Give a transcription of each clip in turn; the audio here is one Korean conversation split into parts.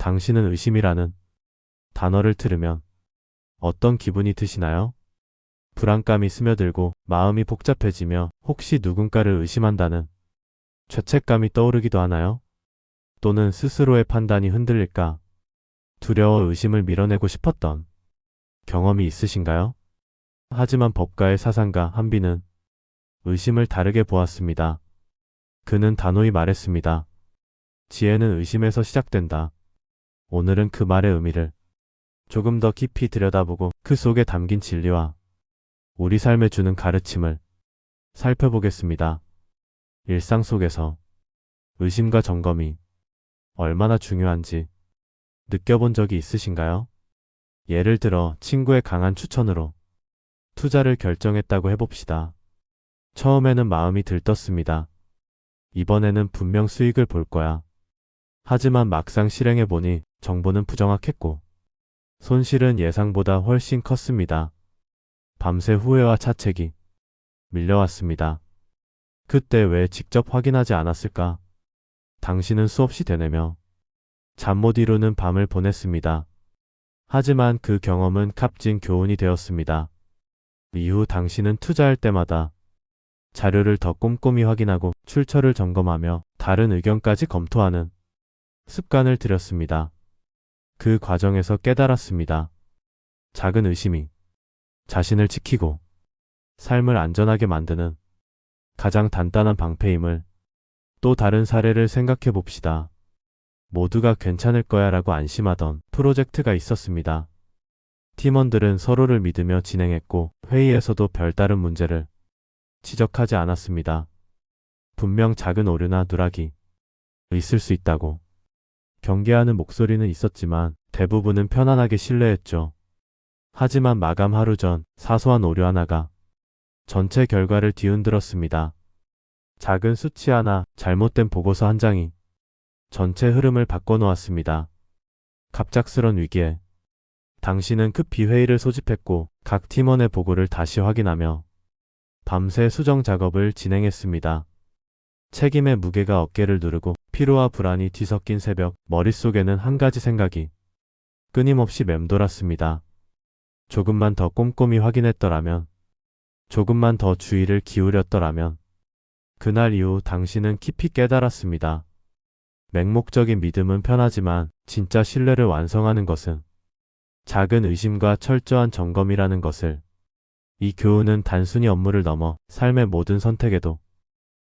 당신은 의심이라는 단어를 들으면 어떤 기분이 드시나요? 불안감이 스며들고 마음이 복잡해지며 혹시 누군가를 의심한다는 죄책감이 떠오르기도 하나요? 또는 스스로의 판단이 흔들릴까 두려워 의심을 밀어내고 싶었던 경험이 있으신가요? 하지만 법가의 사상가 한비는 의심을 다르게 보았습니다. 그는 단호히 말했습니다. 지혜는 의심에서 시작된다. 오늘은 그 말의 의미를 조금 더 깊이 들여다보고 그 속에 담긴 진리와 우리 삶에 주는 가르침을 살펴보겠습니다. 일상 속에서 의심과 점검이 얼마나 중요한지 느껴본 적이 있으신가요? 예를 들어 친구의 강한 추천으로 투자를 결정했다고 해봅시다. 처음에는 마음이 들떴습니다. 이번에는 분명 수익을 볼 거야. 하지만 막상 실행해보니 정보는 부정확했고 손실은 예상보다 훨씬 컸습니다. 밤새 후회와 차책이 밀려왔습니다. 그때 왜 직접 확인하지 않았을까? 당신은 수없이 되뇌며 잠 못 이루는 밤을 보냈습니다. 하지만 그 경험은 값진 교훈이 되었습니다. 이후 당신은 투자할 때마다 자료를 더 꼼꼼히 확인하고 출처를 점검하며 다른 의견까지 검토하는 습관을 들였습니다. 그 과정에서 깨달았습니다. 작은 의심이 자신을 지키고 삶을 안전하게 만드는 가장 단단한 방패임을. 또 다른 사례를 생각해 봅시다. 모두가 괜찮을 거야 라고 안심하던 프로젝트가 있었습니다. 팀원들은 서로를 믿으며 진행했고 회의에서도 별다른 문제를 지적하지 않았습니다. 분명 작은 오류나 누락이 있을 수 있다고 경계하는 목소리는 있었지만 대부분은 편안하게 신뢰했죠. 하지만 마감 하루 전 사소한 오류 하나가 전체 결과를 뒤흔들었습니다. 작은 수치 하나, 잘못된 보고서 한 장이 전체 흐름을 바꿔놓았습니다. 갑작스런 위기에 당신은 급히 회의를 소집했고 각 팀원의 보고를 다시 확인하며 밤새 수정 작업을 진행했습니다. 책임의 무게가 어깨를 누르고 피로와 불안이 뒤섞인 새벽, 머릿속에는 한 가지 생각이 끊임없이 맴돌았습니다. 조금만 더 꼼꼼히 확인했더라면, 조금만 더 주의를 기울였더라면. 그날 이후 당신은 깊이 깨달았습니다. 맹목적인 믿음은 편하지만 진짜 신뢰를 완성하는 것은 작은 의심과 철저한 점검이라는 것을. 이 교훈은 단순히 업무를 넘어 삶의 모든 선택에도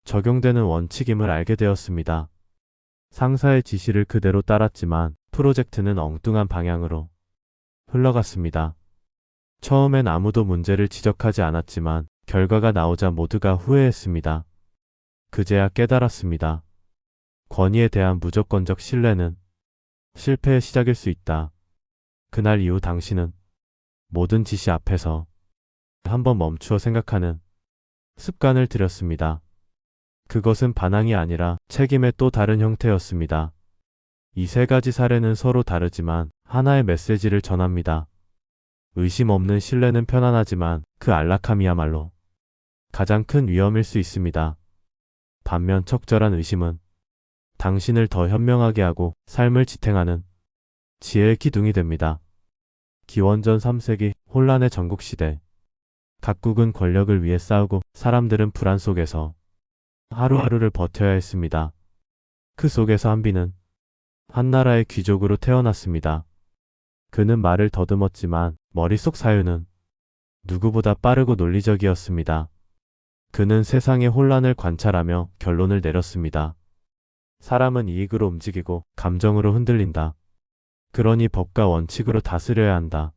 적용되는 원칙임을 알게 되었습니다. 상사의 지시를 그대로 따랐지만 프로젝트는 엉뚱한 방향으로 흘러갔습니다. 처음엔 아무도 문제를 지적하지 않았지만 결과가 나오자 모두가 후회했습니다. 그제야 깨달았습니다. 권위에 대한 무조건적 신뢰는 실패의 시작일 수 있다. 그날 이후 당신은 모든 지시 앞에서 한번 멈추어 생각하는 습관을 들였습니다. 그것은 반항이 아니라 책임의 또 다른 형태였습니다. 이 세 가지 사례는 서로 다르지만 하나의 메시지를 전합니다. 의심 없는 신뢰는 편안하지만 그 안락함이야말로 가장 큰 위험일 수 있습니다. 반면 적절한 의심은 당신을 더 현명하게 하고 삶을 지탱하는 지혜의 기둥이 됩니다. 기원전 3세기 혼란의 전국시대. 각국은 권력을 위해 싸우고 사람들은 불안 속에서 하루하루를 버텨야 했습니다. 그 속에서 한비는 한 나라의 귀족으로 태어났습니다. 그는 말을 더듬었지만 머릿속 사유는 누구보다 빠르고 논리적이었습니다. 그는 세상의 혼란을 관찰하며 결론을 내렸습니다. 사람은 이익으로 움직이고 감정으로 흔들린다. 그러니 법과 원칙으로 다스려야 한다.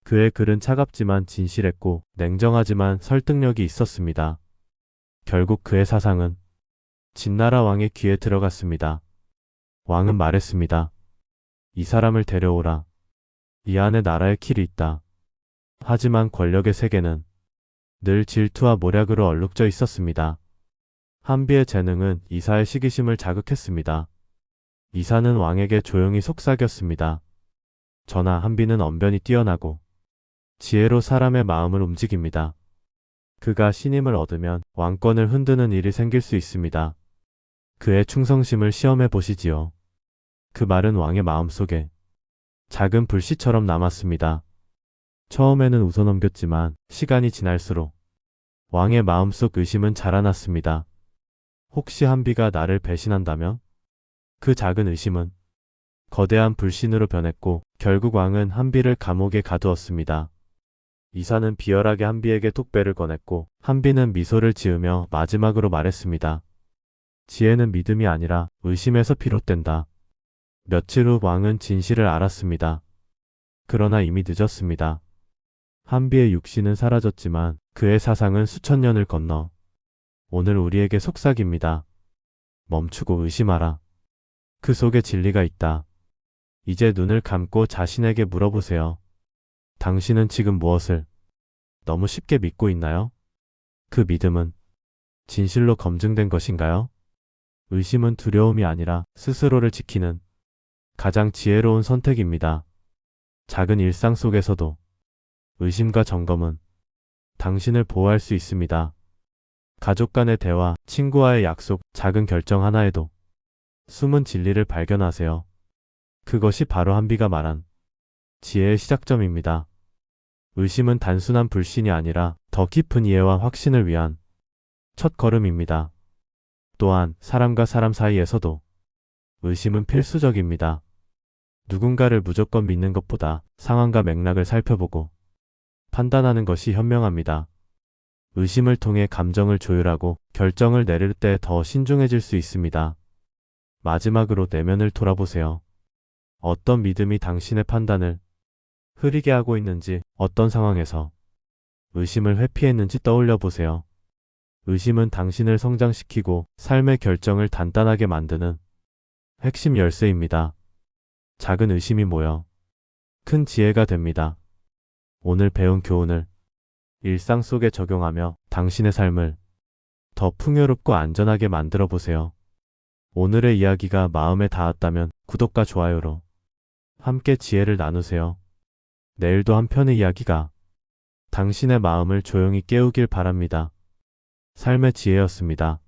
그의 글은 차갑지만 진실했고 냉정하지만 설득력이 있었습니다. 결국 그의 사상은 진나라 왕의 귀에 들어갔습니다. 왕은 말했습니다. 이 사람을 데려오라. 이 안에 나라의 길이 있다. 하지만 권력의 세계는 늘 질투와 모략으로 얼룩져 있었습니다. 한비의 재능은 이사의 시기심을 자극했습니다. 이사는 왕에게 조용히 속삭였습니다. 전하, 한비는 언변이 뛰어나고 지혜로 사람의 마음을 움직입니다. 그가 신임을 얻으면 왕권을 흔드는 일이 생길 수 있습니다. 그의 충성심을 시험해 보시지요. 그 말은 왕의 마음속에 작은 불씨처럼 남았습니다. 처음에는 웃어넘겼지만 시간이 지날수록 왕의 마음속 의심은 자라났습니다. 혹시 한비가 나를 배신한다면? 그 작은 의심은 거대한 불신으로 변했고 결국 왕은 한비를 감옥에 가두었습니다. 이사는 비열하게 한비에게 톡배를 꺼냈고 한비는 미소를 지으며 마지막으로 말했습니다. 지혜는 믿음이 아니라 의심에서 비롯된다. 며칠 후 왕은 진실을 알았습니다. 그러나 이미 늦었습니다. 한비의 육신은 사라졌지만 그의 사상은 수천 년을 건너 오늘 우리에게 속삭입니다. 멈추고 의심하라. 그 속에 진리가 있다. 이제 눈을 감고 자신에게 물어보세요. 당신은 지금 무엇을 너무 쉽게 믿고 있나요? 그 믿음은 진실로 검증된 것인가요? 의심은 두려움이 아니라 스스로를 지키는 가장 지혜로운 선택입니다. 작은 일상 속에서도 의심과 점검은 당신을 보호할 수 있습니다. 가족 간의 대화, 친구와의 약속, 작은 결정 하나에도 숨은 진리를 발견하세요. 그것이 바로 한비가 말한 지혜의 시작점입니다. 의심은 단순한 불신이 아니라 더 깊은 이해와 확신을 위한 첫 걸음입니다. 또한 사람과 사람 사이에서도 의심은 필수적입니다. 누군가를 무조건 믿는 것보다 상황과 맥락을 살펴보고 판단하는 것이 현명합니다. 의심을 통해 감정을 조율하고 결정을 내릴 때 더 신중해질 수 있습니다. 마지막으로 내면을 돌아보세요. 어떤 믿음이 당신의 판단을 흐리게 하고 있는지, 어떤 상황에서 의심을 회피했는지 떠올려 보세요. 의심은 당신을 성장시키고 삶의 결정을 단단하게 만드는 핵심 열쇠입니다. 작은 의심이 모여 큰 지혜가 됩니다. 오늘 배운 교훈을 일상 속에 적용하며 당신의 삶을 더 풍요롭고 안전하게 만들어 보세요. 오늘의 이야기가 마음에 닿았다면 구독과 좋아요로 함께 지혜를 나누세요. 내일도 한 편의 이야기가 당신의 마음을 조용히 깨우길 바랍니다. 삶의 지혜였습니다.